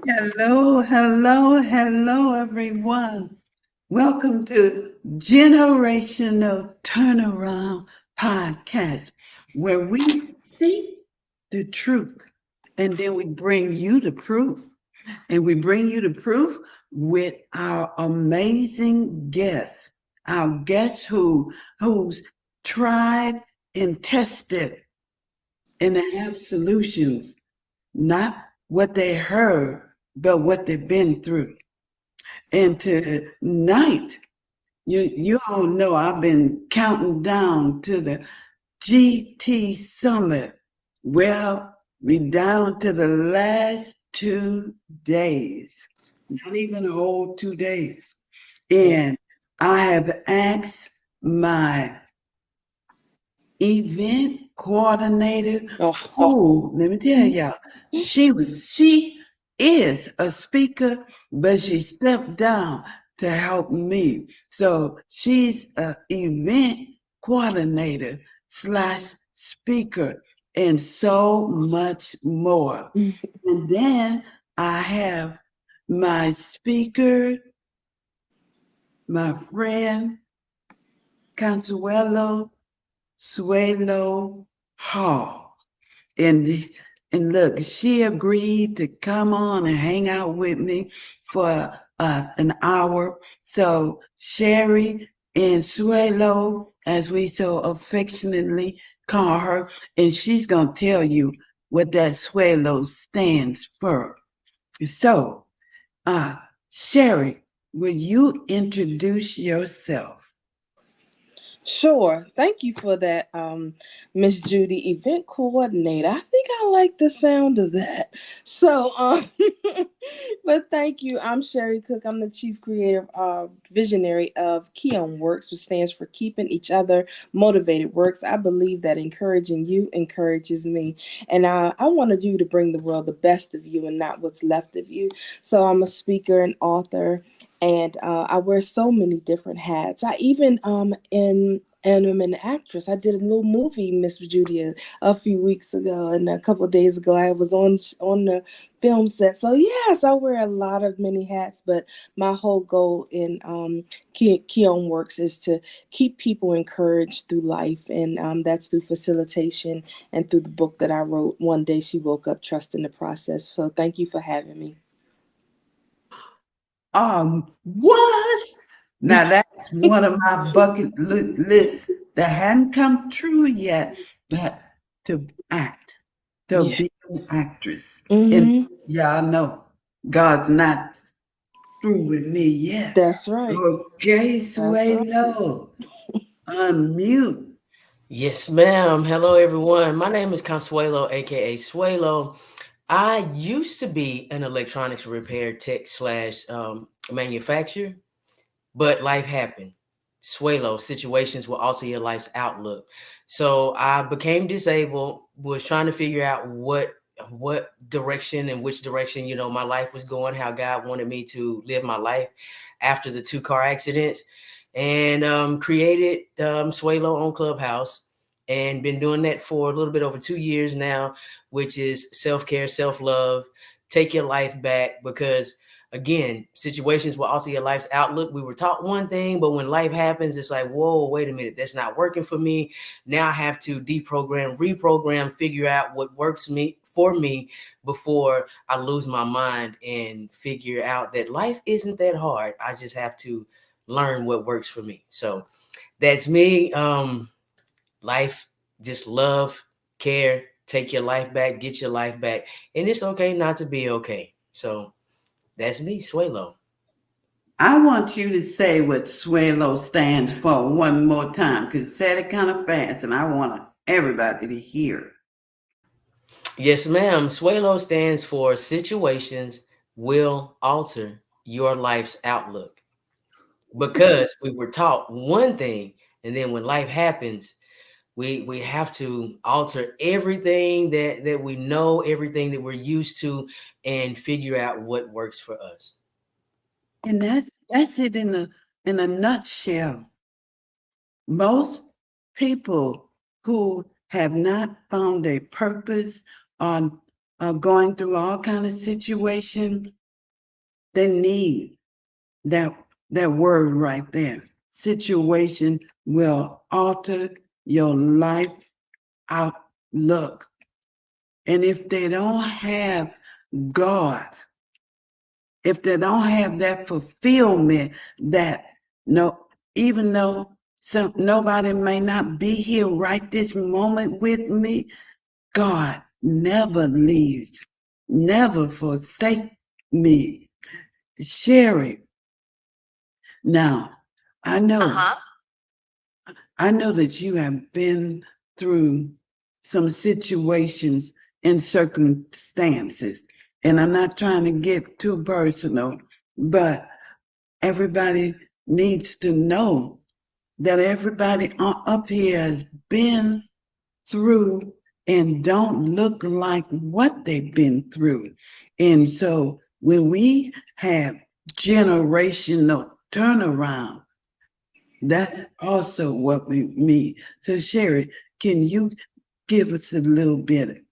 Hello, hello, hello, everyone. Welcome to Generational Turnaround Podcast, where we seek the truth and then we bring you the proof. And we bring you the proof with our amazing guests, our guests who's tried and tested and they have solutions, not what they heard, but what they've been through. And tonight, you all know I've been counting down to the GT Summit. Well, we down to the last 2 days, not even a whole 2 days. And I have asked my event coordinator who, let me tell y'all, she is a speaker, but she stepped down to help me. So she's an event coordinator slash speaker and so much more. And then I have my speaker, my friend, Consuelo Swaylo Hall. And and look, she agreed to come on and hang out with me for an hour. So Sherri and Swaylo, as we so affectionately call her, and she's gonna tell you what that Swaylo stands for. So, Sherri, will you introduce yourself? Sure. Thank you for that, Miss Judy, event coordinator. I think I like the sound of that. But thank you. I'm Sherri Cook. I'm the chief creative visionary of Keon Works, which stands for Keeping Each Other Motivated Works. I believe that encouraging you encourages me, and I wanted you to bring the world the best of you and not what's left of you. So I'm a speaker and author, and I wear so many different hats. I even and I'm an actress. I did a little movie, Miss Judy, a few weeks ago, and a couple of days ago I was on the film set. So yes, I wear a lot of many hats, but my whole goal in Keon Works is to keep people encouraged through life, and that's through facilitation and through the book that I wrote. One day she woke up, trusting the process. So thank you for having me. What? Now that's one of my bucket lists that hadn't come true yet, but to act, to Yeah. be an actress. And Mm-hmm. y'all know God's not through with me yet. That's right. Okay, That's sway right. low, unmute. Yes, ma'am. Hello, everyone. My name is Consuelo, aka Swaylo. I used to be an electronics repair tech slash manufacturer, but life happened. Swaylo, situations will alter your life's outlook. So I became disabled, was trying to figure out what direction and which direction, my life was going, how God wanted me to live my life after the two car accidents, and created Swaylo on Clubhouse, and been doing that for a little bit over 2 years now, which is self-care, self-love, take your life back, because again, situations will alter your life's outlook. We were taught one thing, but when life happens, it's like, whoa, wait a minute, that's not working for me. Now I have to deprogram, reprogram, figure out what works for me before I lose my mind and figure out that life isn't that hard. I just have to learn what works for me. So that's me. Life, just love, care, take your life back, get your life back. And it's okay not to be okay. So that's me, Swaylo. I want you to say what Swalo stands for one more time, because said it kind of fast, and I want everybody to hear. Yes, ma'am. Swaylo stands for situations will alter your life's outlook, because we were taught one thing, and then when life happens, we have to alter everything that we know, everything that we're used to, and figure out what works for us. And that's it in a nutshell. Most people who have not found a purpose or are going through all kind of situation, they need that that word right there. Situation will alter your life outlook. And if they don't have God, if they don't have that fulfillment, that no, even though nobody may not be here right this moment with me, God never leaves, never forsake me. Sherri, now I know I know that you have been through some situations and circumstances, and I'm not trying to get too personal, but everybody needs to know that everybody up here has been through and don't look like what they've been through. And so when we have generational turnaround, that's also what we mean. So, Sherri, can you give us a little bit?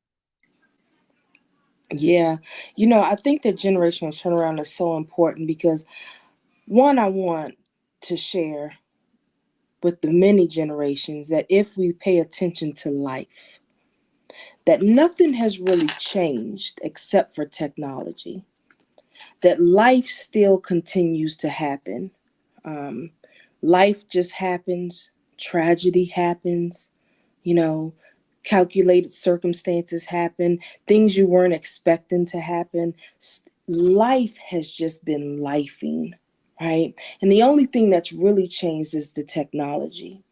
Yeah. I think that generational turnaround is so important because, one, I want to share with the many generations that if we pay attention to life, that nothing has really changed except for technology, that life still continues to happen. Um, Life just happens, tragedy happens, you know, calculated circumstances happen, things you weren't expecting to happen. Life has just been lifing, right? And the only thing that's really changed is the technology.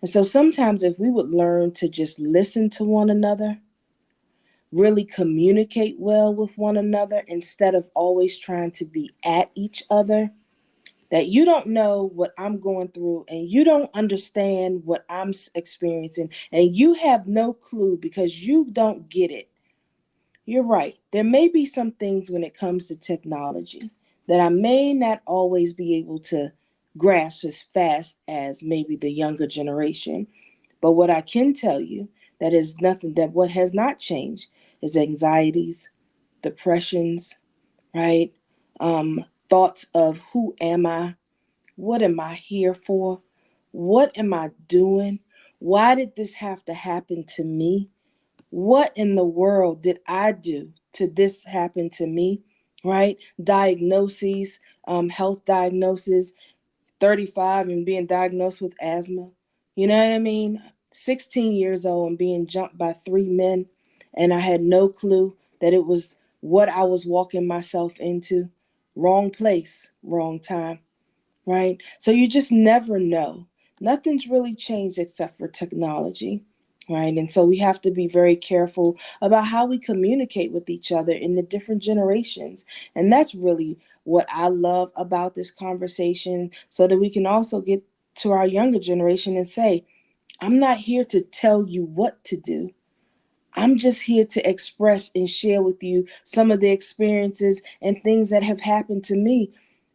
And so sometimes if we would learn to just listen to one another, really communicate well with one another instead of always trying to be at each other, that you don't know what I'm going through and you don't understand what I'm experiencing and you have no clue because you don't get it. You're right. There may be some things when it comes to technology that I may not always be able to grasp as fast as maybe the younger generation. But what I can tell you that is nothing, that what has not changed is anxieties, depressions, right? Thoughts of who am I? What am I here for? What am I doing? Why did this have to happen to me? What in the world did I do to this happen to me? Right? Diagnoses, health diagnosis, 35 and being diagnosed with asthma. You know what I mean? 16 years old and being jumped by three men, and I had no clue that it was what I was walking myself into. Wrong place, wrong time, right? So you just never know. Nothing's really changed except for technology, right? And so we have to be very careful about how we communicate with each other in the different generations. And that's really what I love about this conversation, so that we can also get to our younger generation and say, I'm not here to tell you what to do. I'm just here to express and share with you some of the experiences and things that have happened to me,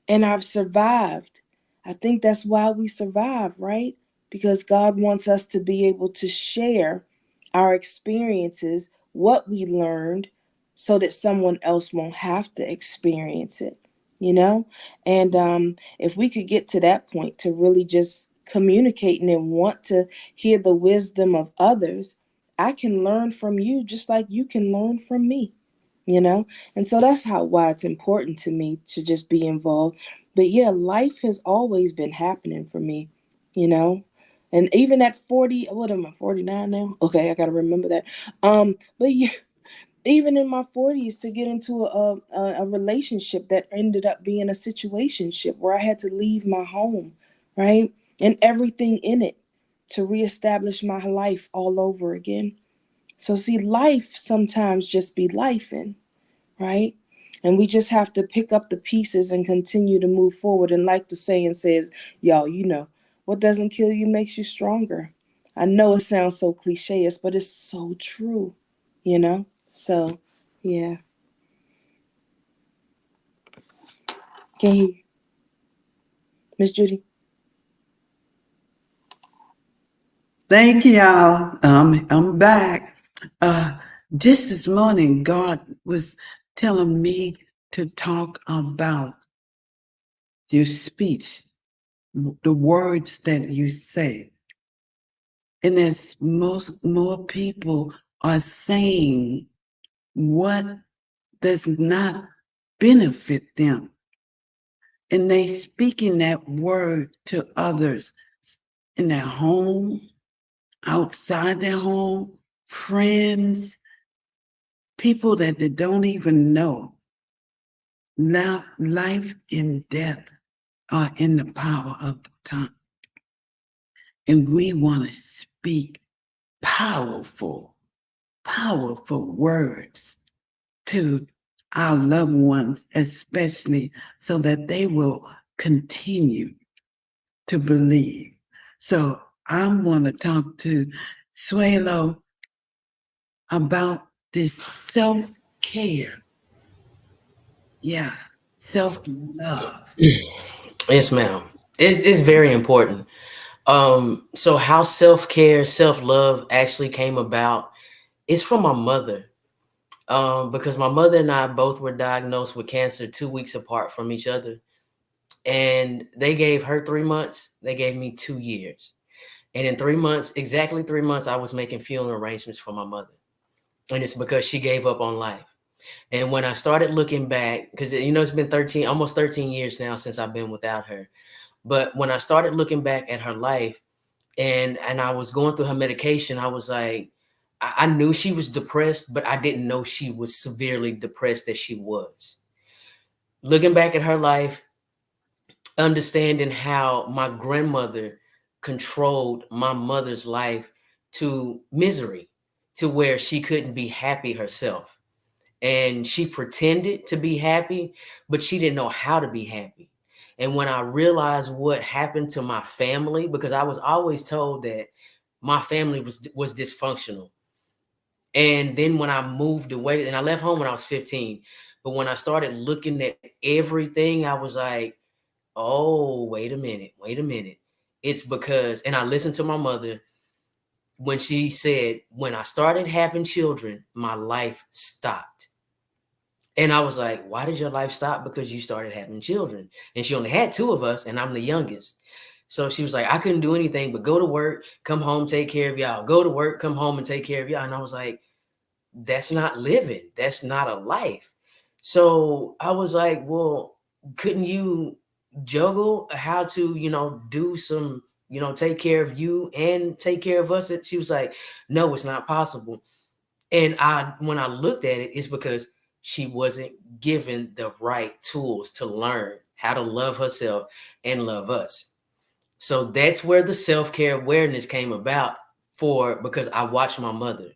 and I've survived. I think that's why we survive, right? Because God wants us to be able to share our experiences, what we learned, so that someone else won't have to experience it, you know? And if we could get to that point to really just communicating and want to hear the wisdom of others, I can learn from you just like you can learn from me, you know? And so that's why it's important to me to just be involved. But yeah, life has always been happening for me, you know? And even at 40, what am I, 49 now? Okay, I got to remember that. But yeah, even in my 40s, to get into a relationship that ended up being a situationship where I had to leave my home, right? And everything in it to reestablish my life all over again. So see, life sometimes just be lifing, right? And we just have to pick up the pieces and continue to move forward. And like the saying says, y'all, what doesn't kill you makes you stronger. I know it sounds so cliche, but it's so true, you know? So, yeah. Can you, Miss Judy? Thank y'all. I'm back. Just this morning, God was telling me to talk about your speech, the words that you say. And as more people are saying what does not benefit them, and they speaking that word to others in their home, outside their home, friends, people that they don't even know. Now, life and death are in the power of the tongue. And we want to speak powerful, powerful words to our loved ones, especially so that they will continue to believe. So I'm going to talk to Swaylo about this self-care. Yeah, self-love. Yes, ma'am. It's very important. So how self-care, self-love actually came about is from my mother. Because my mother and I both were diagnosed with cancer 2 weeks apart from each other. And they gave her 3 months, they gave me 2 years. And in 3 months, exactly 3 months, I was making funeral arrangements for my mother. And it's because she gave up on life. And when I started looking back, because it's been almost 13 years now since I've been without her. But when I started looking back at her life and I was going through her medication, I was like, I knew she was depressed, but I didn't know she was severely depressed as she was. Looking back at her life, understanding how my grandmother controlled my mother's life to misery, to where she couldn't be happy herself. And she pretended to be happy, but she didn't know how to be happy. And when I realized what happened to my family, because I was always told that my family was dysfunctional. And then when I moved away, and I left home when I was 15, but when I started looking at everything, I was like, oh, wait a minute. It's because, and I listened to my mother when she said, when I started having children, my life stopped. And I was like, why did your life stop? Because you started having children. And she only had two of us, and I'm the youngest. So she was like, I couldn't do anything but go to work, come home, take care of y'all. Go to work, come home, and take care of y'all. And I was like, that's not living. That's not a life. So I was like, well, couldn't you juggle how to, do some, take care of you and take care of us? And she was like, no, it's not possible. And when I looked at it, it's because she wasn't given the right tools to learn how to love herself and love us. So that's where the self-care awareness came about because I watched my mother.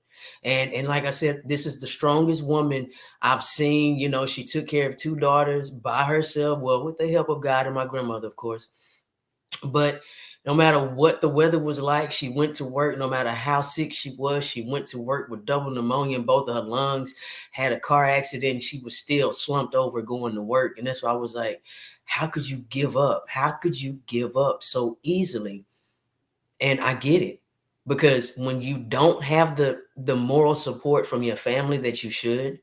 And like I said, this is the strongest woman I've seen. She took care of two daughters by herself, well, with the help of God and my grandmother, of course. But no matter what the weather was like, she went to work. No matter how sick she was, she went to work with double pneumonia in both of her lungs, had a car accident, and she was still slumped over going to work. And that's why I was like, how could you give up? How could you give up so easily? And I get it, because when you don't have the moral support from your family that you should,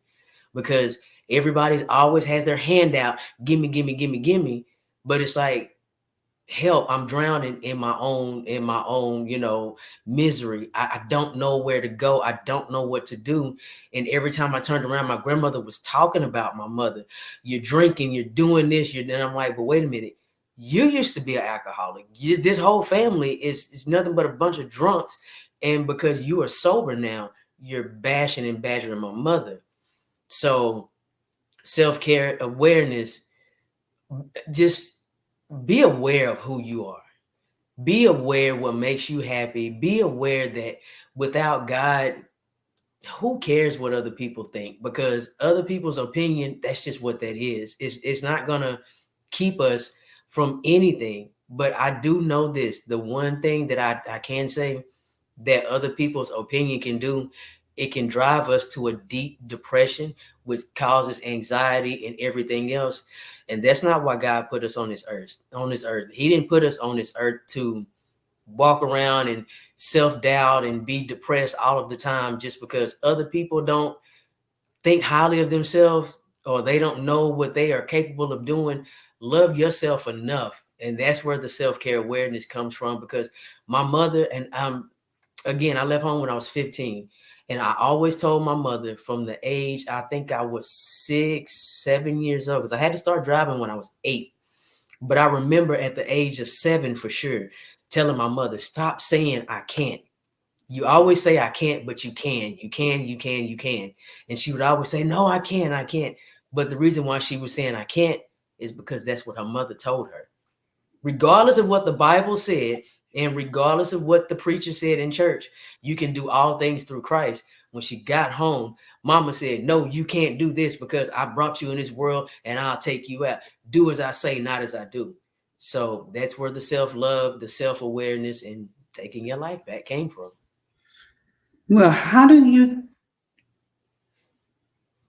because everybody's always has their hand out, gimme, gimme, gimme, gimme. But it's like, help, I'm drowning in my own misery. I don't know where to go. I don't know what to do. And every time I turned around, my grandmother was talking about my mother. You're drinking, you're doing this, then I'm like, but wait a minute, you used to be an alcoholic. This whole family is nothing but a bunch of drunks, and because you are sober now, you're bashing and badgering my mother. So self-care awareness, just be aware of who you are. Be aware what makes you happy. Be aware that without God, who cares what other people think? Because other people's opinion, that's just what that is. It's not gonna keep us from anything. But I do know this. The one thing that I can say that other people's opinion can do, it can drive us to a deep depression, which causes anxiety and everything else. And that's not why God put us on this earth. He didn't put us on this earth to walk around and self-doubt and be depressed all of the time just because other people don't think highly of themselves or they don't know what they are capable of doing. Love yourself enough. And that's where the self-care awareness comes from, because my mother and again, I left home when I was 15. And I always told my mother from the age, I think I was 6, 7 years old, because I had to start driving when I was 8. But I remember at the age of 7 for sure, telling my mother, stop saying I can't. You always say I can't, but you can. You can, you can, you can. And she would always say, no, I can't, I can't. But the reason why she was saying I can't is because that's what her mother told her. Regardless of what the Bible said, and regardless of what the preacher said in church, you can do all things through Christ. When she got home, mama said, no, you can't do this because I brought you in this world and I'll take you out. Do as I say, not as I do. So that's where the self-love, the self-awareness, and taking your life back came from. Well, how do you,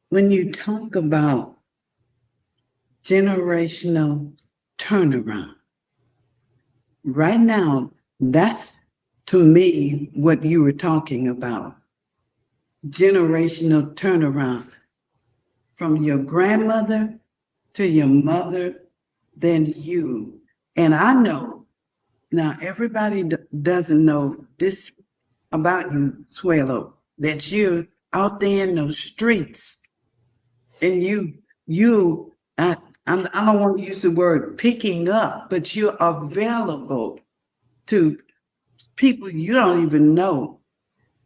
when you talk about generational turnaround, right now, that's to me what you were talking about. Generational turnaround from your grandmother to your mother, then you. And I know, now everybody doesn't know this about you, Swaylo, that you're out there in those streets and I don't want to use the word picking up, but you're available to people you don't even know,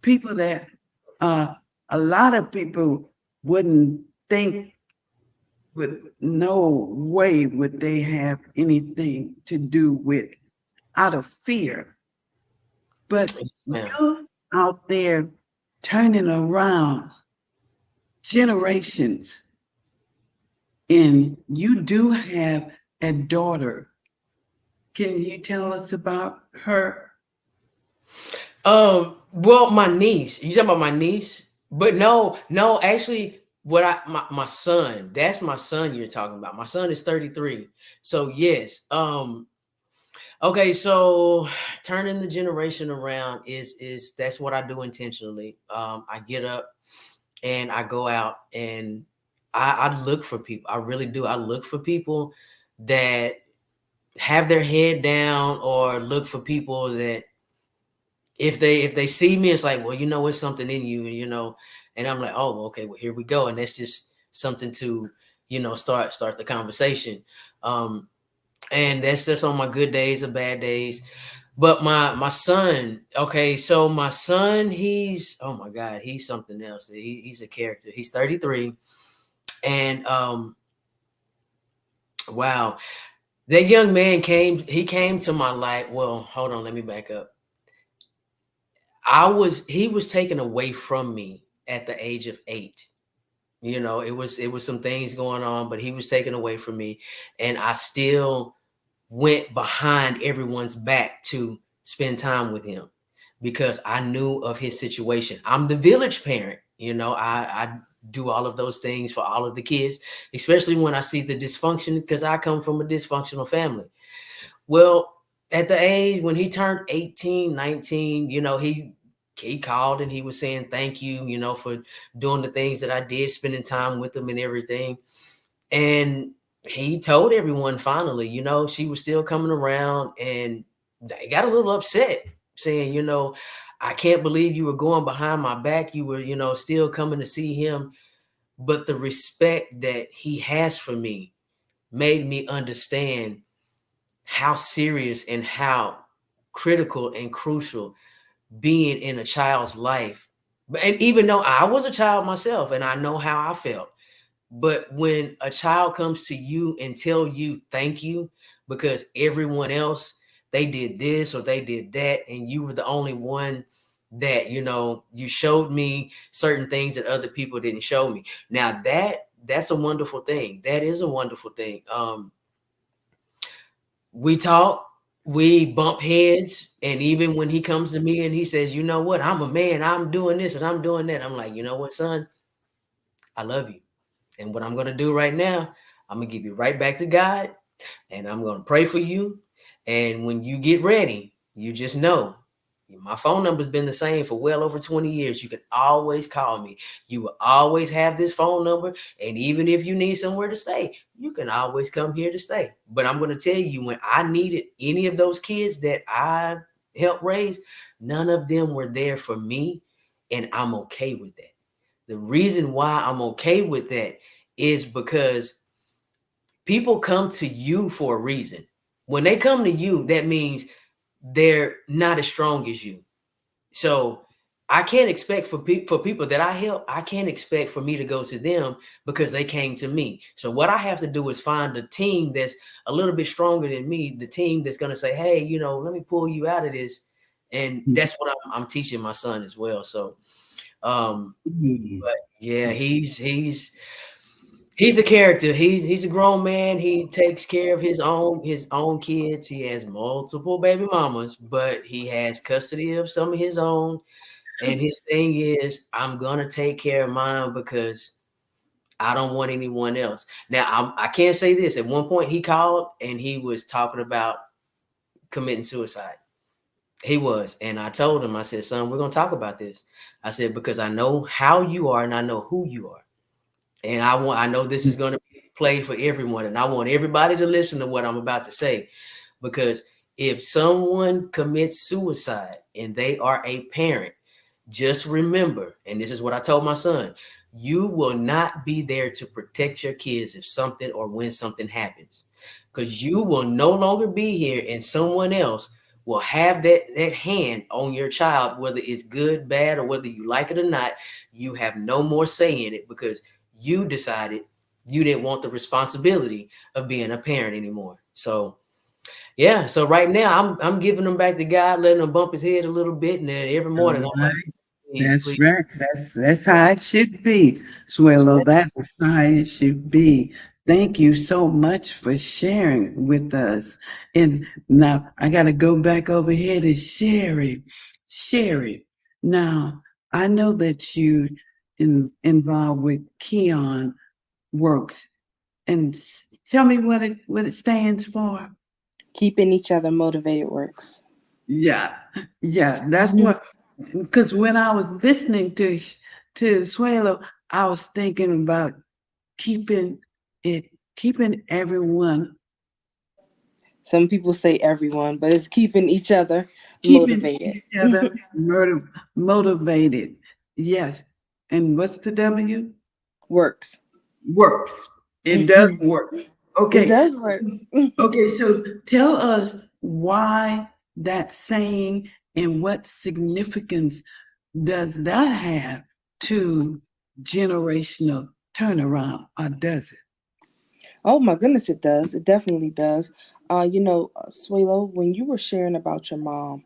people that a lot of people wouldn't think, with no way would they have anything to do with, out of fear. But you're out there turning around generations, and you do have a daughter. Can you tell us about her? Well, my niece. You talking about my niece? But no, actually, my son. That's my son you're talking about. My son is 33. So yes. Okay, so turning the generation around is that's what I do intentionally. I get up and I go out and I look for people. I really do. I look for people that have their head down, or look for people that if they see me, it's like, well, it's something in you, and I'm like, oh, okay, well, here we go. And that's just something to, start the conversation. And that's on my good days or bad days. But my son, okay, so my son, he's, oh my God, he's something else. He's a character. He's 33. And wow, that young man he came to my life. Well, hold on, let me back up. He was taken away from me at the age of 8. It was some things going on, but he was taken away from me, and I still went behind everyone's back to spend time with him because I knew of his situation. I'm the village parent. I do all of those things for all of the kids, especially when I see the dysfunction, because I come from a dysfunctional family. Well, at the age when he turned 18, 19, he called and he was saying thank you, for doing the things that I did, spending time with him and everything. And he told everyone finally, she was still coming around, and they got a little upset saying, I can't believe you were going behind my back. You were, still coming to see him. But the respect that he has for me made me understand how serious and how critical and crucial being in a child's life. And even though I was a child myself and I know how I felt, but when a child comes to you and tell you thank you because everyone else, they did this or they did that, and you were the only one that, you showed me certain things that other people didn't show me. Now that's a wonderful thing. That is a wonderful thing. We talk, we bump heads. And even when he comes to me and he says, you know what, I'm a man, I'm doing this and I'm doing that, I'm like, you know what, son, I love you. And what I'm going to do right now, I'm going to give you right back to God, and I'm going to pray for you. And when you get ready, you just know my phone number's been the same for well over 20 years. You can always call me. You will always have this phone number. And even if you need somewhere to stay, you can always come here to stay. But I'm going to tell you, when I needed any of those kids that I helped raise, none of them were there for me. And I'm okay with that. The reason why I'm okay with that is because people come to you for a reason. When they come to you, that means they're not as strong as you. So I can't expect for people that I help, I can't expect for me to go to them because they came to me. So what I have to do is find a team that's a little bit stronger than me, the team that's going to say, hey, let me pull you out of this. And that's what I'm teaching my son as well. So, but yeah, he's a character. He's a grown man. He takes care of his own kids. He has multiple baby mamas, but he has custody of some of his own. And his thing is, I'm gonna take care of mine because I don't want anyone else. Now, I can't say this. At one point, he called and he was talking about committing suicide. He was, and I told him, I said, son, we're gonna talk about this. I said, because I know how you are and I know who you are. And I know this is going to be played for everyone, and I want everybody to listen to what I'm about to say, because if someone commits suicide and they are a parent, just remember, and this is what I told my son, you will not be there to protect your kids if something or when something happens, because you will no longer be here and someone else will have that hand on your child, whether it's good, bad, or whether you like it or not. You have no more say in it because you decided you didn't want the responsibility of being a parent anymore. So yeah, so right now I'm giving them back to God, letting him bump his head a little bit, and then every morning All I'm like, right. please, That's please. right. That's how it should be, That's Swallow. right. That's how it should be. Thank you so much for sharing with us. And now I got to go back over here to Sherri. Sherri, now I know that you involved with Keon Works, and tell me what it stands for. Keeping each other motivated works. Yeah, yeah, that's Mhm. what. Because when I was listening to Swallow, I was thinking about keeping it, keeping everyone, Some people say everyone, but it's keeping each other keeping motivated. each other motivated. Yes, and what's the W? Works. Works. It does It work. Okay, does work. okay. So tell us why that saying and what significance does that have to generational turnaround, or does it? Oh my goodness, it does. It definitely does. Swalo, when you were sharing about your mom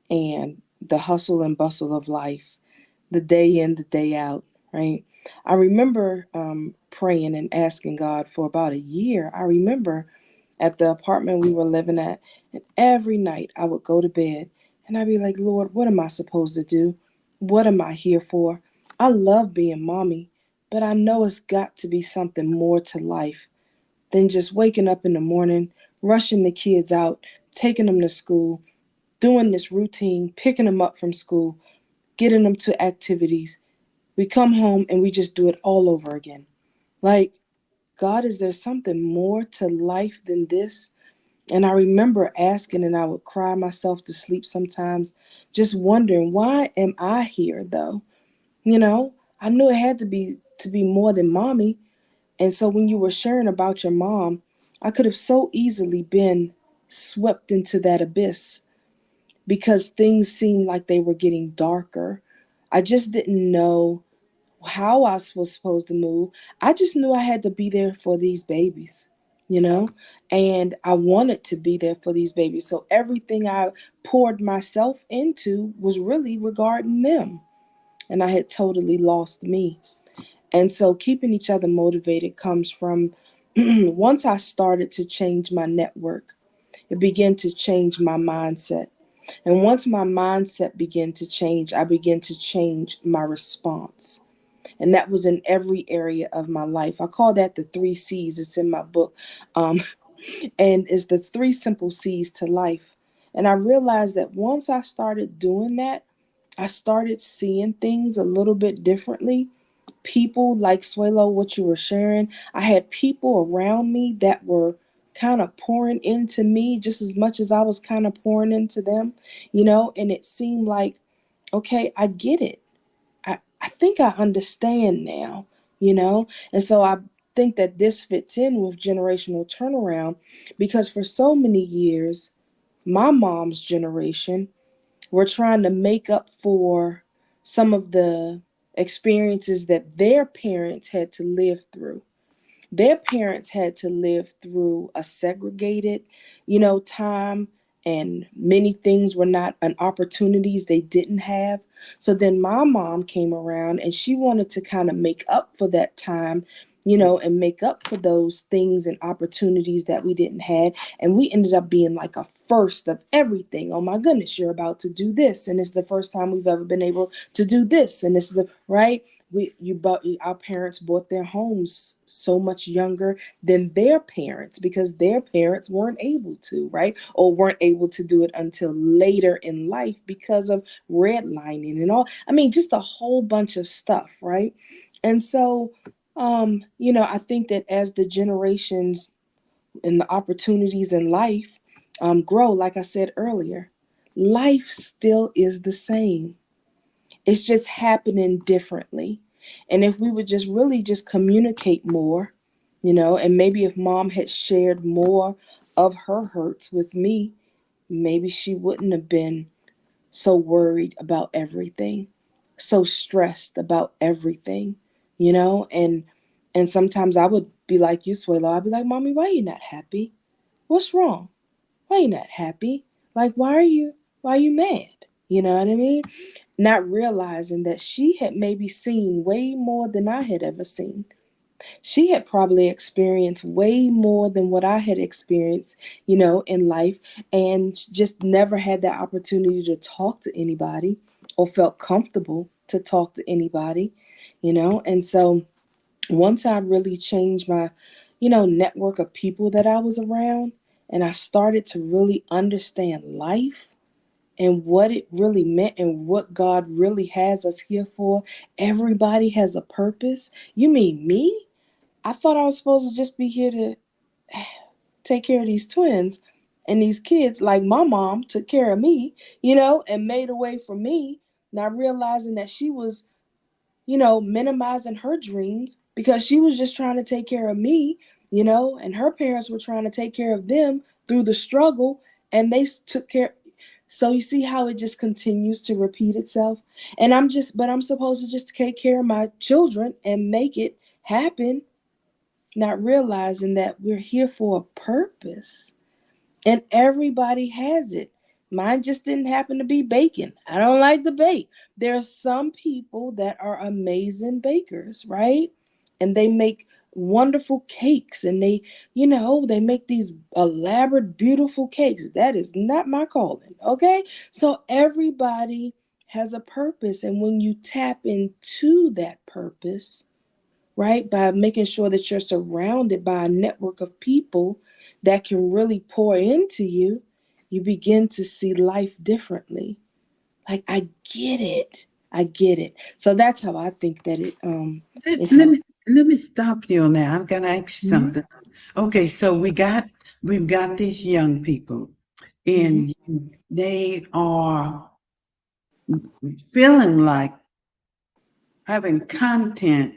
and the hustle and bustle of life, the day in, the day out, right? I remember praying and asking God for about a year. I remember at the apartment we were living at, and every night I would go to bed and I'd be like, Lord, what am I supposed to do? What am I here for? I love being mommy, but I know it's got to be something more to life than just waking up in the morning, rushing the kids out, taking them to school, doing this routine, picking them up from school, getting them to activities. We come home and we just do it all over again. Like, God, is there something more to life than this? And I remember asking, and I would cry myself to sleep sometimes, just wondering, why am I here though? You know, I knew it had to be more than mommy. And so when you were sharing about your mom, I could have so easily been swept into that abyss because things seemed like they were getting darker. I just didn't know how I was supposed to move. I just knew I had to be there for these babies, you know, and I wanted to be there for these babies. So everything I poured myself into was really regarding them. And I had totally lost me. And so keeping each other motivated comes from once I started to change my network, it began to change my mindset. And once my mindset began to change, I began to change my response. And that was in every area of my life. I call that the 3 C's. It's in my book. Um, and it's the 3 simple C's to life. And I realized that once I started doing that, I started seeing things a little bit differently. People like Swalo, what you were sharing, I had people around me that were kind of pouring into me just as much as I was kind of pouring into them, and it seemed like, okay, I get it. I think I understand now, and so I think that this fits in with generational turnaround because for so many years, my mom's generation were trying to make up for some of the experiences that their parents had to live through. Their parents had to live through a segregated, time, and many things were not an opportunities they didn't have. So then my mom came around and she wanted to kind of make up for that time, and make up for those things and opportunities that we didn't have. And we ended up being like a first of everything. Oh my goodness, you're about to do this, and it's the first time we've ever been able to do this, and it's the right. Our parents bought their homes so much younger than their parents because their parents weren't able to, right, or weren't able to do it until later in life because of redlining and all. I mean, just a whole bunch of stuff, right? And so I think that as the generations and the opportunities in life grow, like I said earlier, life still is the same. It's just happening differently. And if we would just really just communicate more, and maybe if mom had shared more of her hurts with me, maybe she wouldn't have been so worried about everything, so stressed about everything, and sometimes I would be like you, Swayla. I'd be like, Mommy, why are you not happy? What's wrong? Why are you not happy? Like, why are you mad? You know what I mean? Not realizing that she had maybe seen way more than I had ever seen. She had probably experienced way more than what I had experienced, in life, and just never had that opportunity to talk to anybody or felt comfortable to talk to anybody, And so once I really changed my, network of people that I was around, and I started to really understand life and what it really meant and what God really has us here for. Everybody has a purpose. You mean me? I thought I was supposed to just be here to take care of these twins and these kids like my mom took care of me, and made a way for me, not realizing that she was, minimizing her dreams because she was just trying to take care of me, and her parents were trying to take care of them through the struggle, and they took care. So you see how it just continues to repeat itself. And but I'm supposed to just take care of my children and make it happen, not realizing that we're here for a purpose. And everybody has it. Mine just didn't happen to be baking. I don't like to bake. There's some people that are amazing bakers, right? And they make wonderful cakes, and they make these elaborate, beautiful cakes. That is not my calling, okay? So everybody has a purpose. And when you tap into that purpose, right, by making sure that you're surrounded by a network of people that can really pour into you, you begin to see life differently. Like, I get it. I get it. So that's how I think that it Let helps. me let me stop you on that. I'm gonna ask you Mm-hmm. something. Okay, so we've got these young people, Mm-hmm. and they are feeling like having content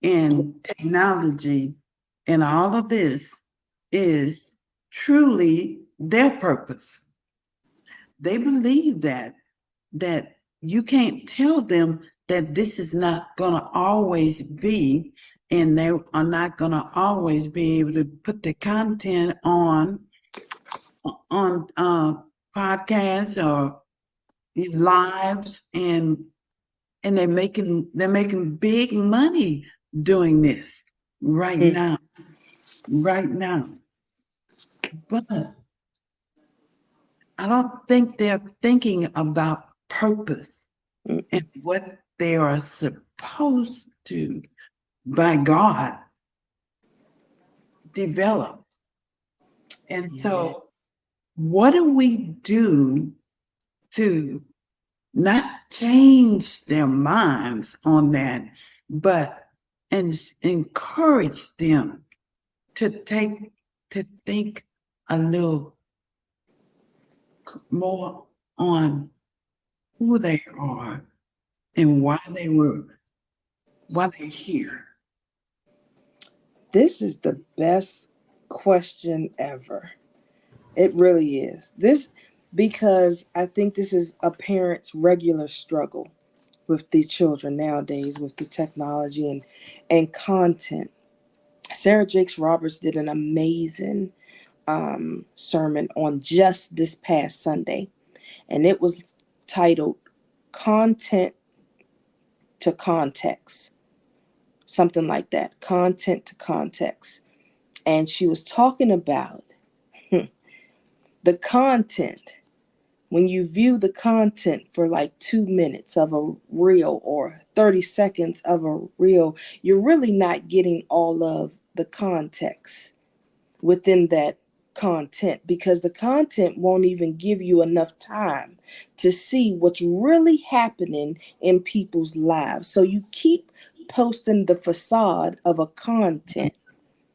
and technology and all of this is truly their purpose. They believe that you can't tell them that this is not going to always be, and they are not going to always be able to put the content on podcasts or lives, and they're making big money doing this right now, right now. But I don't think they're thinking about purpose Mm-hmm. and what they are supposed to, by God, develop. And Yeah. so what do we do to not change their minds on that, but encourage them to think a little more on who they are and why they're here. This is the best question ever. It really is. This because I think this is a parent's regular struggle with these children nowadays with the technology and content. Sarah Jakes Roberts did an amazing sermon on just this past Sunday, and it was titled Content to Context, something like that, Content to Context. And she was talking about the content. When you view the content for like 2 minutes of a reel or 30 seconds of a reel, you're really not getting all of the context within that content, because the content won't even give you enough time to see what's really happening in people's lives. So you keep posting the facade of a content,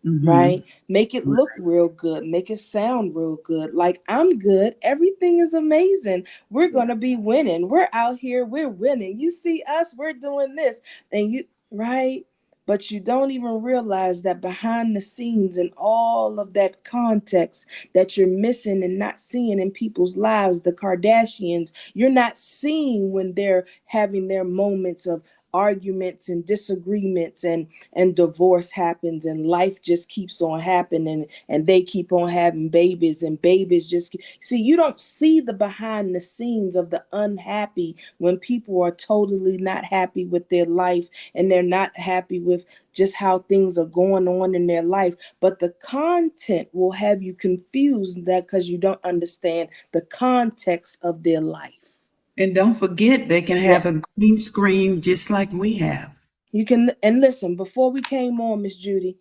Mm-hmm. right? Make it look real good, make it sound real good. Like, I'm good, everything is amazing. We're going to be winning. We're out here, we're winning. You see us, we're doing this. And you, right? But you don't even realize that behind the scenes and all of that context that you're missing and not seeing in people's lives, the Kardashians, you're not seeing when they're having their moments of arguments and disagreements, and divorce happens, and life just keeps on happening, and they keep on having babies, and babies just see, you don't see the behind the scenes of the unhappy when people are totally not happy with their life, and they're not happy with just how things are going on in their life. But the content will have you confused, that because you don't understand the context of their life. And don't forget, they can Yeah. have a green screen just like we have. You can, and listen, before we came on, Miss Judy,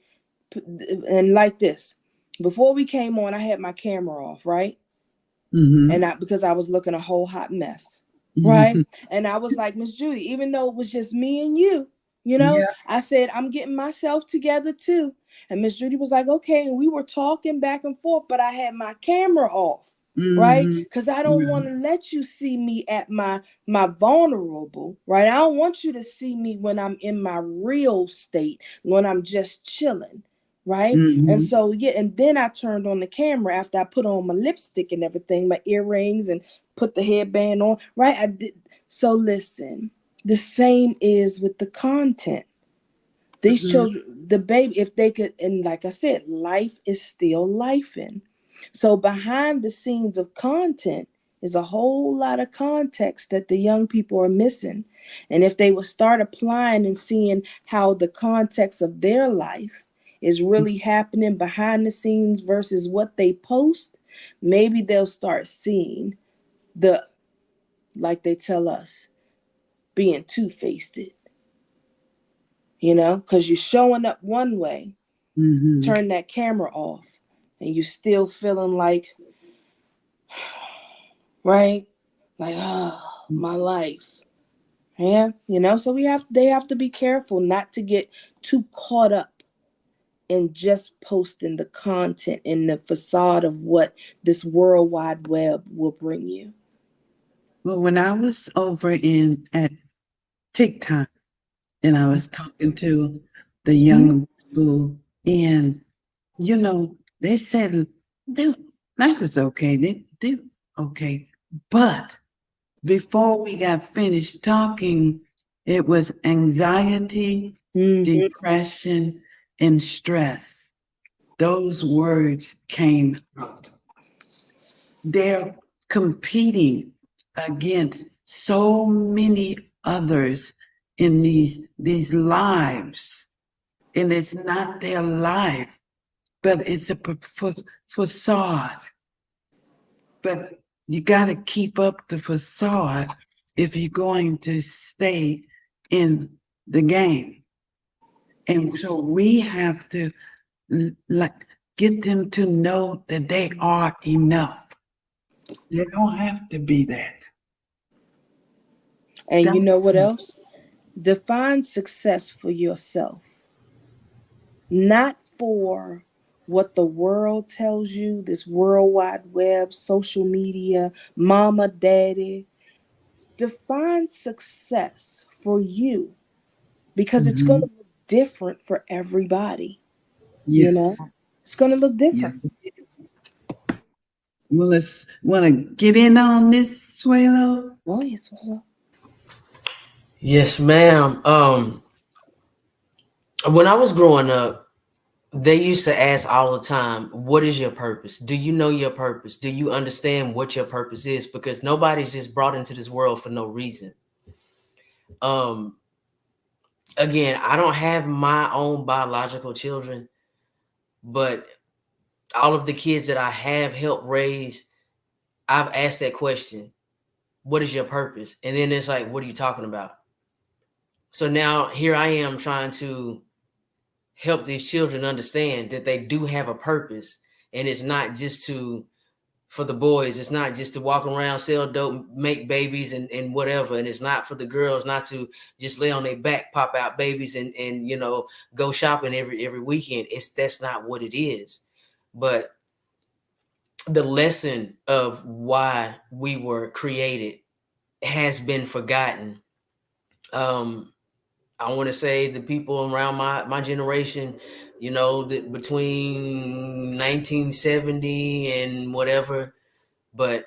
and like this, before we came on, I had my camera off, right? And Mm-hmm. I, because I was looking a whole hot mess, right? Mm-hmm. And I was like, Miss Judy, even though it was just me and you know, Yeah. I said, I'm getting myself together too. And Miss Judy was like, okay. And we were talking back and forth, but I had my camera off, right? Mm-hmm. Because I don't want Mm-hmm. to let you see me at my vulnerable, right? I don't want you to see me when I'm in my real state, when I'm just chilling, right? And Mm-hmm. so, yeah, and then I turned on the camera after I put on my lipstick and everything, my earrings, and put the headband on, right? I did. So listen, the same is with the content. These Mm-hmm. children, the baby, if they could, and like I said, life is still lifing. So behind the scenes of content is a whole lot of context that the young people are missing. And if they would start applying and seeing how the context of their life is really happening behind the scenes versus what they post, maybe they'll start seeing the, like they tell us, being two-faced, because you're showing up one way, Mm-hmm. turn that camera off, and you're still feeling like, right? Like, oh, my life. Yeah, so they have to be careful not to get too caught up in just posting the content and the facade of what this World Wide Web will bring you. Well, when I was over in at TikTok and I was talking to the Mm-hmm. young people, and they said they, life is okay. They okay, but before we got finished talking, it was anxiety, Mm-hmm. depression, and stress. Those words came out. They're competing against so many others in these lives, and it's not their life, but it's a facade. But you got to keep up the facade if you're going to stay in the game. And so we have to like get them to know that they are enough. They don't have to be that. And you That's know what else? Define success for yourself, not for what the world tells you, this world wide web, social media, mama, daddy. Define success for you because it's going mm-hmm. to look different for everybody. You know, Yes. it's going to look Yes. different. Well, let's want to get in on this, Swalo. Oh, yes. Well, Yes, ma'am. When I was growing up, they used to ask all the time, "What is your purpose? Do you know your purpose? Do you understand what your purpose is?" Because nobody's just brought into this world for no reason. Um, Again, I don't have my own biological children, but all of the kids that I have helped raise, I've asked that question, "What is your purpose?" And then it's like, "What are you talking about?" So now here I am trying to help these children understand that they do have a purpose, and it's not just to for the boys, it's not just to walk around, sell dope, make babies and whatever. And it's not for the girls not to just lay on their back, pop out babies and go shopping every weekend. That's not what it is. But the lesson of why we were created has been forgotten. Um, I want to say the people around my generation, that between 1970 and whatever, but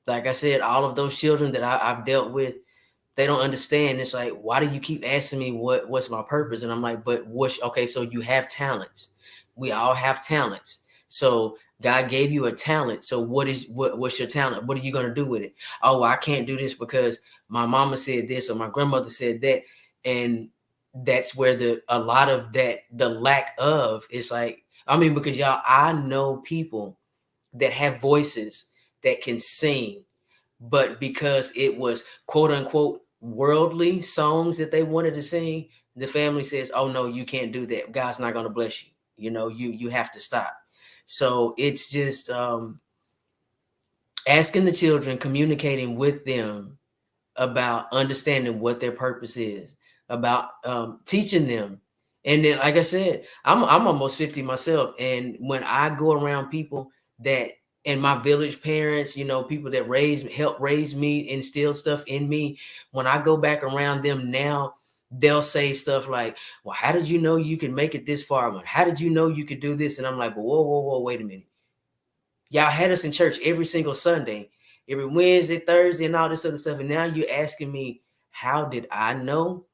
like I said, all of those children that I've dealt with, they don't understand. It's like, why do you keep asking me what's my purpose? And I'm like, but okay, so you have talents. We all have talents. So God gave you a talent. So what's your talent? What are you gonna do with it? Oh, well, I can't do this because my mama said this or my grandmother said that. And that's where a lot of that, the lack of, is like, I mean, because y'all, I know people that have voices that can sing, but because it was quote unquote worldly songs that they wanted to sing, the family says, "Oh no, you can't do that. God's not going to bless you. You have to stop." So it's just asking the children, communicating with them about understanding what their purpose is, about teaching them. And then, like I said, I'm almost 50 myself, and when I go around people that and my village parents, people that help raise me, instill stuff in me, when I go back around them now, they'll say stuff like, "Well, how did you know you could make it this far? How did you know you could do this?" And I'm like, "Well, whoa, whoa, whoa, wait a minute. Y'all had us in church every single Sunday, every Wednesday, Thursday, and all this other stuff. And now you're asking me, how did I know?"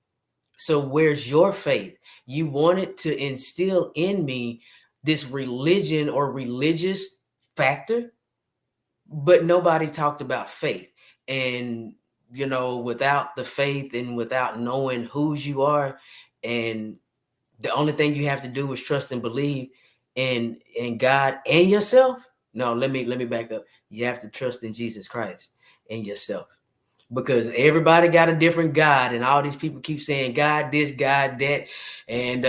So where's your faith? You wanted to instill in me this religion or religious factor, but nobody talked about faith. And, without the faith and without knowing whose you are, and the only thing you have to do is trust and believe in God and yourself. No, let me back up. You have to trust in Jesus Christ and yourself, because everybody got a different God, and all these people keep saying God this, God that, and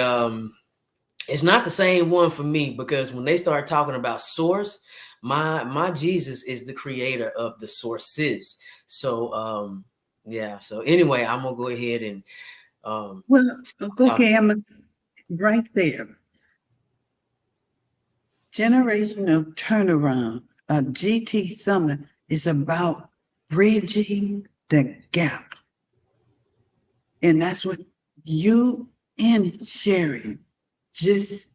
it's not the same one for me, because when they start talking about source, my Jesus is the creator of the sources. So yeah. So anyway, I'm gonna go ahead and Well, talk. okay, I'm right there. Generational turnaround. GT Summit is about bridging the gap. And that's what you and Sherri just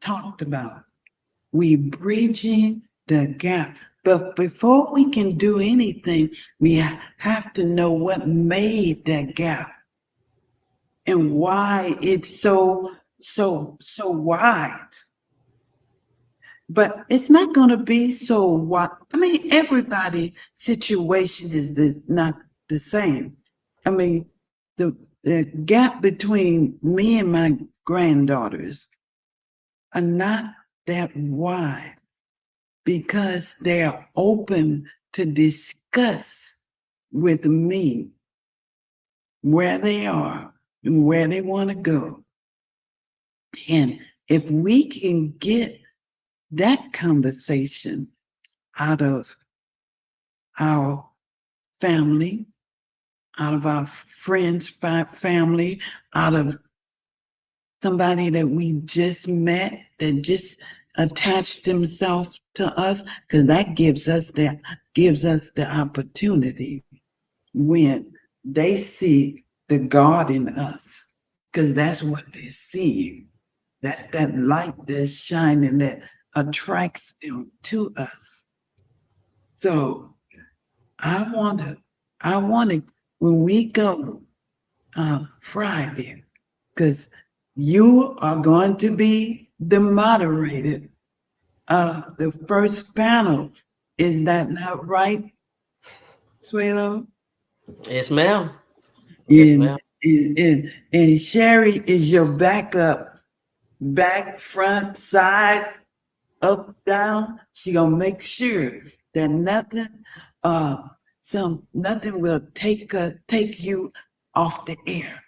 talked about. We bridging the gap. But before we can do anything, we have to know what made that gap and why it's so wide. But it's not going to be so wide. I mean, everybody's situation is not the same. I mean, the gap between me and my granddaughters are not that wide because they are open to discuss with me where they are and where they want to go. And if we can get that conversation out of our family, out of our friends, family, out of somebody that we just met that just attached themselves to us, because that gives us the opportunity when they see the God in us, because that's what they're seeing. That's that light that's shining that attracts them to us. So I want to, when we go Friday, because you are going to be the moderator of the first panel. Is that not right, Swalo? Yes, ma'am. Yes, And, ma'am. and Sherri is your backup, back, front, side, up, down. She gonna make sure that uh, nothing will take you off the air.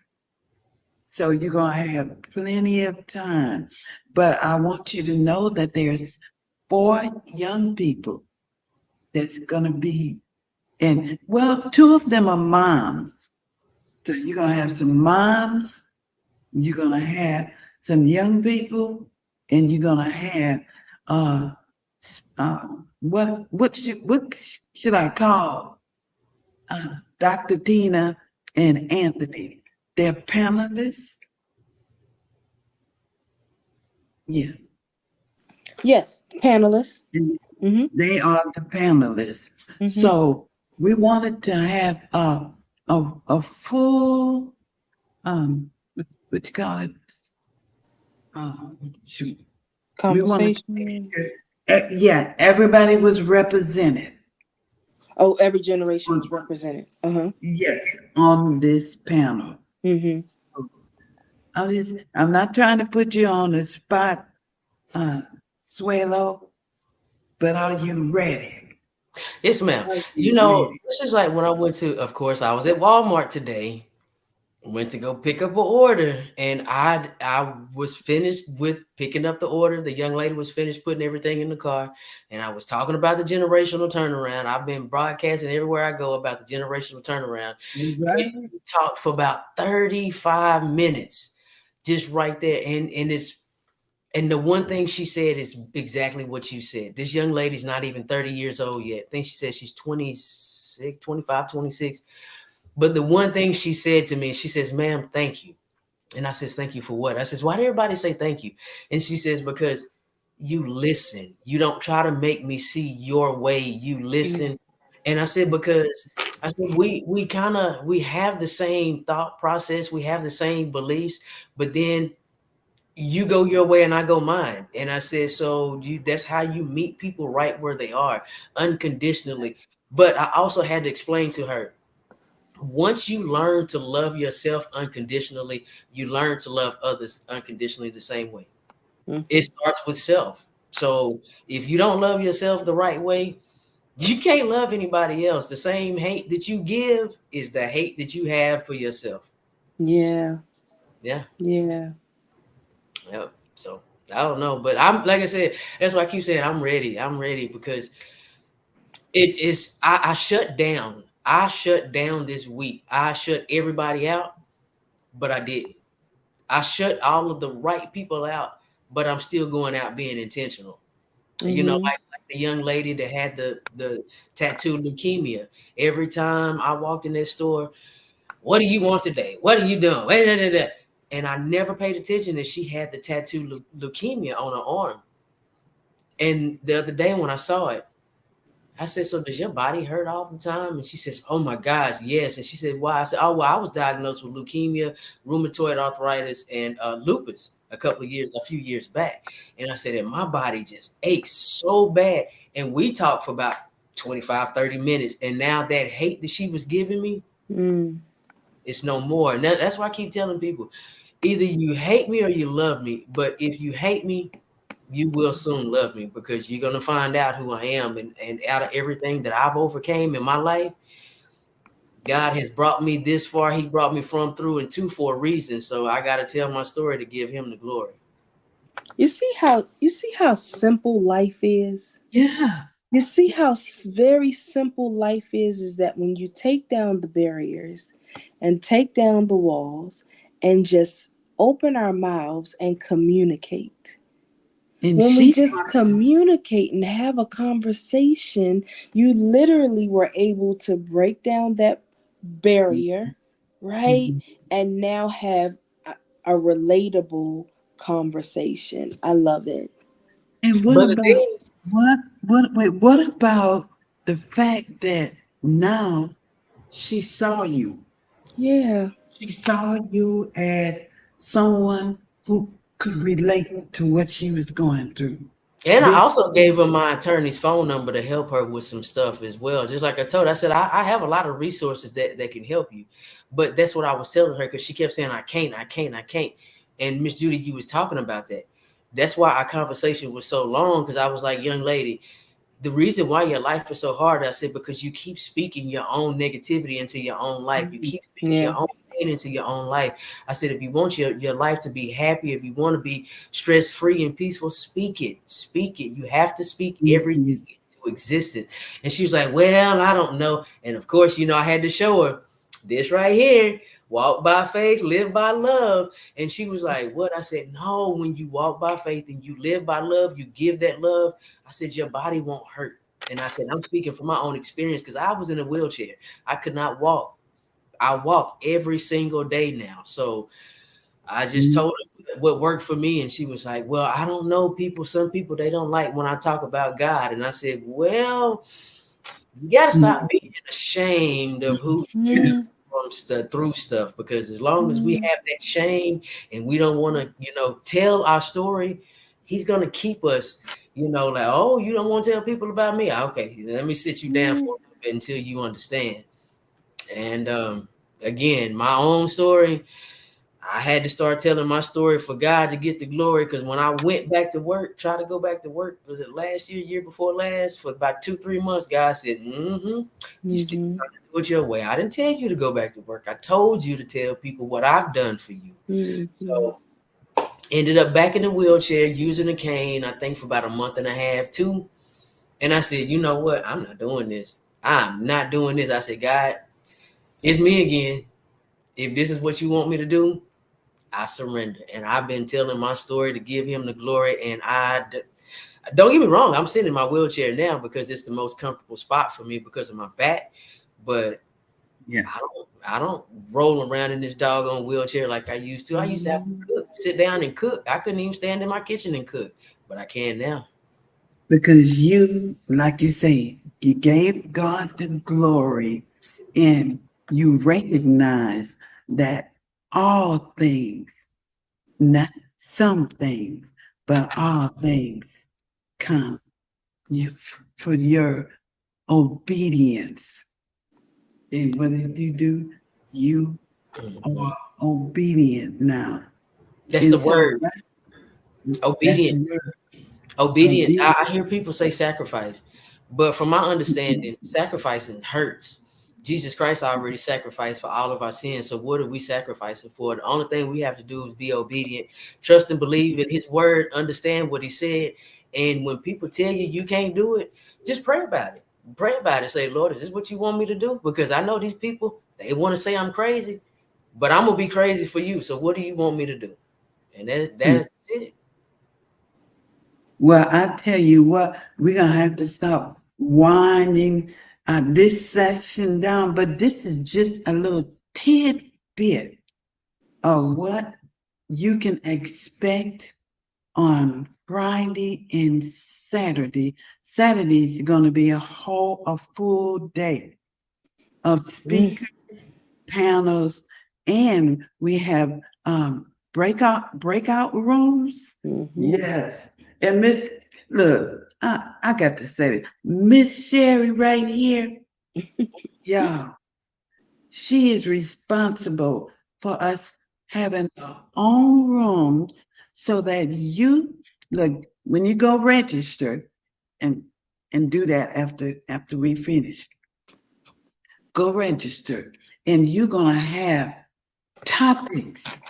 So you're gonna have plenty of time. But I want you to know that there's 4 young people that's gonna be, and well, 2 of them are moms. So you're gonna have some moms, you're gonna have some young people, and you're gonna have uh uh what should I call Dr. Tina and Anthony? They're panelists. Yeah. Yes, panelists. And Mm-hmm. they are the panelists. Mm-hmm. So we wanted to have a full what you call it? Shoot. We wanted to make Conversation. sure, yeah, everybody was represented. Oh, every generation On, was represented. Uh-huh. yes, on this panel. Mm-hmm. I'm not trying to put you on the spot, uh, Swalo, but are you ready? Yes, ma'am. Are You you know, ready? this is like when I went to, of course, I was at Walmart today, went to go pick up an order, and I was finished with picking up the order. The young lady was finished putting everything in the car, and I was talking about the generational turnaround. I've been broadcasting everywhere I go about the generational turnaround. You We ready? talked for about 35 minutes just right there, and the one thing she said is exactly what you said. This young lady's not even 30 years old yet. I think she said she's 26, 25, 26. But the one thing she said to me, she says, ma'am, thank you. And I says, thank you for what? I says, why did everybody say thank you? And she says, because you listen. You don't try to make me see your way. You listen. And I said, because I said, we have the same thought process. We have the same beliefs, but then you go your way and I go mine. And I said, so that's how you meet people right where they are, unconditionally. But I also had to explain to her, once you learn to love yourself unconditionally, you learn to love others unconditionally the same way. Mm-hmm. It starts with self. So if you don't love yourself the right way, you can't love anybody else. The same hate that you give is the hate that you have for yourself. Yeah. Yeah. Yeah. Yeah. So I don't know, but I'm like I said, that's why I keep saying I'm ready. I'm ready because it is. I shut down. I shut down this week. I shut everybody out, but I didn't. I shut all of the right people out, but I'm still going out being intentional. You know, Mm-hmm. like the young lady that had the tattoo leukemia. Every time I walked in that store, what do you want today? What are you doing? And I never paid attention that she had the tattoo leukemia on her arm. And the other day when I saw it, I said, so does your body hurt all the time? And she says, oh my gosh, yes. And she said, why? I said, oh, well, I was diagnosed with leukemia, rheumatoid arthritis, and lupus a few years back. And I said, and my body just aches so bad. And we talked for about 25, 30 minutes. And now that hate that she was giving me, Mm. it's no more. And that's why I keep telling people, either you hate me or you love me. But if you hate me, you will soon love me because you're gonna find out who I am, and out of everything that I've overcame in my life, God has brought me this far. He brought me from, through, and to for a reason. So I got to tell my story to give Him the glory. You see how simple life is? Yeah. You see how very simple life is that when you take down the barriers and take down the walls and just open our mouths and communicate. And When we she, just communicate and have a conversation, you literally were able to break down that barrier, right? and And now have a relatable conversation. I love it. what But the about thing, what about the fact that now she saw you? Yeah. She saw you as someone who could relate to what she was going through. and I Be- also gave her my attorney's phone number to help her with some stuff as well. Just like I told her, I said, I have a lot of resources that can help you. But that's what I was telling her because she kept saying, I can't, I can't, I can't. And Miss Judy, you was talking about that. That's why our conversation was so long because I was like, young lady, the reason why your life is so hard, I said, because you keep speaking your own negativity into your own life. You keep speaking Yeah. your own pain into your own life. I said, if you want your life to be happy, if you want to be stress free and peaceful, speak it. Speak it. You have to speak everything into existence. And she was like, well, I don't know. And of course, I had to show her this right here. Walk by faith, live by love. And she was like, what? I said, no, when you walk by faith and you live by love, you give that love. I said, your body won't hurt. And I said, I'm speaking from my own experience because I was in a wheelchair. I could not walk. I walk every single day now. So I just told her what worked for me. And she was like, well, I don't know people. Some people, they don't like when I talk about God. And I said, well, you got to stop being ashamed of who you Mm, from through stuff because as long as we mm, have that shame and we don't want to tell our story, he's going to keep us like, oh, you don't want to tell people about me. Okay, let me sit you down for mm, a little bit until you understand. And again, my own story, I had to start telling my story for God to get the glory. Because when I went back to work, try to go back to work, was it last year before last, for about 2-3 months, God said, you still mhm, trying to do it your way. I didn't tell you to go back to work. I told you to tell people what I've done for you. mhm, So ended up back in the wheelchair using a cane, I think for about a month and a half, 2. And I said, you know what? I'm not doing this. I'm not doing this. I said, God, it's me again. If this is what you want me to do, I surrender. And I've been telling my story to give him the glory. And don't get me wrong, I'm sitting in my wheelchair now because it's the most comfortable spot for me because of my back. But yeah. I don't roll around in this doggone wheelchair like I used to. I used to have to mhm. cook, sit down and cook. I couldn't even stand in my kitchen and cook, but I can now. Because you, like you say, you gave God the glory and you recognize that all things, not some things, but all things come you, for your obedience. And what did you do? You Mhm. are obedient now. That's And the so word, that's obedience. your Obedience. obedience. I hear people say sacrifice, but from my understanding, sacrificing hurts. Jesus Christ already sacrificed for all of our sins. So what are we sacrificing for? The only thing we have to do is be obedient, trust and believe in his word, understand what he said. And when people tell you you can't do it, just pray about it. Pray about it. Say, Lord, is this what you want me to do? Because I know these people, they want to say I'm crazy, but I'm gonna be crazy for you. So what do you want me to do? And that's it. Well, I tell you what, we're going to have to stop winding this section down, but this is just a little tidbit of what you can expect on Friday and Saturday. Saturday is going to be a full day of Mm, speakers, panels, and we have breakout rooms. mhm. Yes. And Miss, look, I got to say it. Miss Sherri right here, yeah, she is responsible for us having our own rooms so that you look when you go register and do that after we finish. Go register, and you're gonna have topics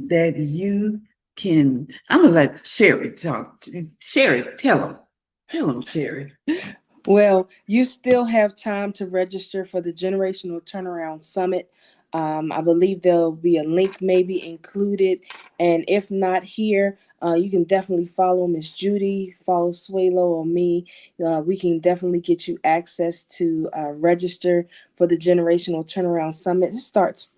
that you I'm gonna let Sherri talk. Sherri, tell them, Sherri. Well, you still have time to register for the Generational Turnaround Summit. I believe there'll be a link maybe included. And if not here, you can definitely follow Miss Judy, follow Swaylo or me. We can definitely get you access to register for the Generational Turnaround Summit. It starts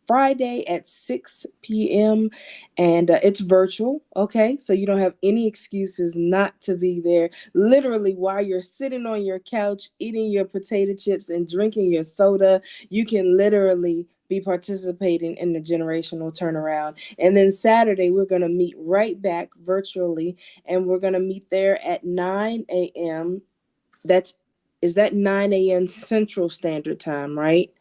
Friday at 6 p.m. and it's virtual. Okay, so you don't have any excuses not to be there. Literally, while you're sitting on your couch, eating your potato chips and drinking your soda, you can literally be participating in the generational turnaround. And then Saturday, we're going to meet right back virtually, and we're going to meet there at 9 a.m. That's is that 9 a.m. Central Standard Time, right?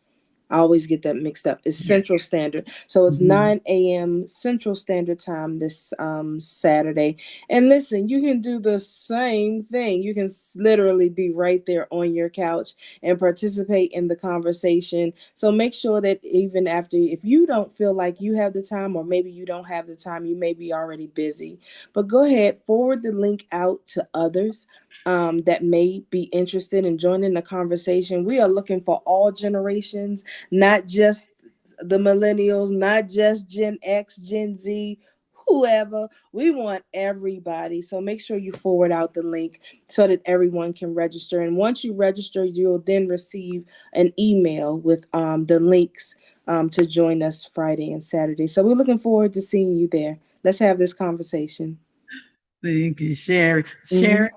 I always get that mixed up. It's Yes. Central Standard. So it's Mhm. 9 a.m. Central Standard Time this Saturday. And listen, you can do the same thing. You can literally be right there on your couch and participate in the conversation. So make sure that even after, if you don't feel like you have the time, or maybe you don't have the time, you may be already busy, but go ahead, forward the link out to others that may be interested in joining the conversation. We are looking for all generations, not just the millennials, not just Gen X, Gen Z, whoever. We want everybody. So make sure you forward out the link so that everyone can register. And once you register, you'll then receive an email with the links to join us Friday and Saturday. So we're looking forward to seeing you there. Let's have this conversation. Thank you, Sherry. Mm-hmm. Sherry,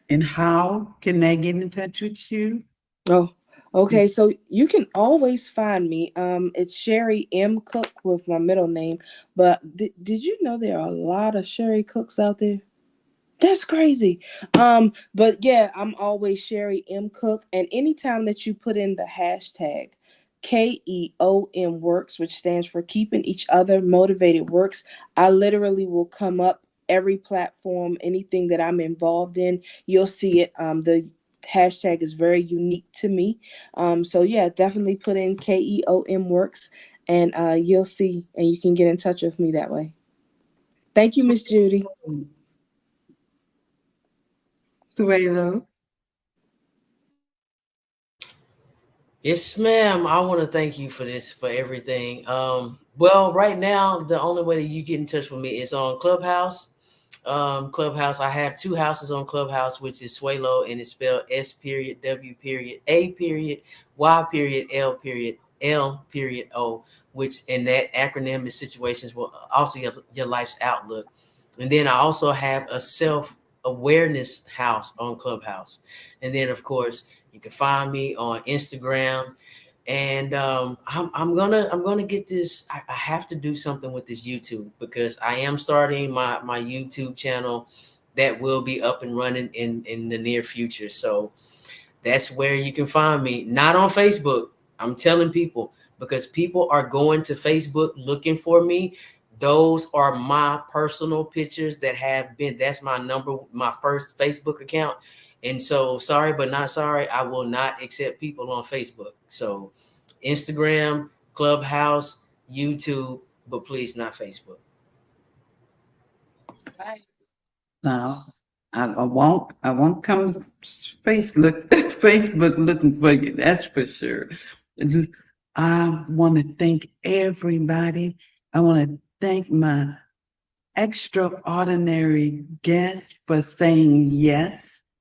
and how can they get in touch with you? Oh, okay. It's So you can always find me. It's Sherri M. Cook with my middle name. But did you know there are a lot of Sherri Cooks out there? That's crazy. But yeah, I'm always Sherri M. Cook. And anytime that you put in the hashtag KEOM Works, which stands for Keeping Each Other Motivated Works, I literally will come up every platform, anything that I'm involved in, you'll see it. The hashtag is very unique to me. So yeah, definitely put in KEOM Works and you'll see and you can get in touch with me that way. Thank you, Miss Judy. Swalo. Yes, ma'am. I want to thank you for this, for everything. Well, right now, the only way that you get in touch with me is on Clubhouse. Clubhouse. I have two houses on Clubhouse, which is Swaylo, and it's spelled S period W period A period Y period L period L period O, which in that acronym is situations will also your life's outlook. And then I also have a self awareness house on Clubhouse. And then of course you can find me on Instagram. And I'm gonna get this. I have to do something with this YouTube because I am starting my YouTube channel that will be up and running in the near future. So that's where you can find me. Not on Facebook. I'm telling people because people are going to Facebook looking for me. Those are my personal pictures that have been, that's my first Facebook account. And so, sorry, but not sorry. I will not accept people on Facebook. So, Instagram, Clubhouse, YouTube, but please not Facebook. Right. Now, I won't come Facebook looking for you, that's for sure. I want to thank everybody. I want to thank my extraordinary guest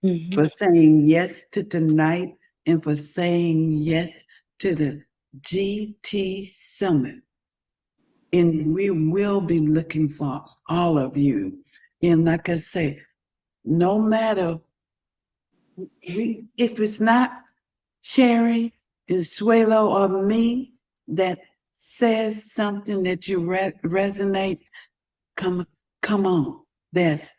Mhm. for saying yes to tonight, and for saying yes to the GT Summit. And we will be looking for all of you. And like I say, no matter if it's not Sherri, is Swalo or me that says something that you resonate, come come on. There's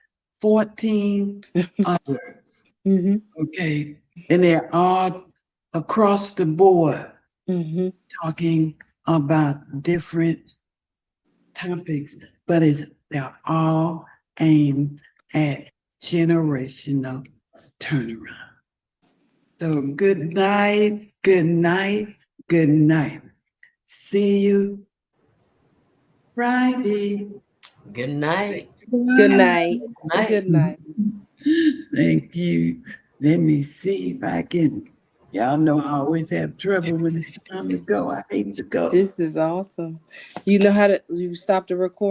14 others, Mhm. okay? And they're all across the board Mhm. talking about different topics, but they're all aimed at generational turnaround. So good night, good night, good night. See you Friday. Good night. Thanks. Good night. Good night. Good night. Thank you. Let me see if I can. Y'all know I always have trouble when it's time to go. I hate to go. This is awesome. You know how to you stop the recording.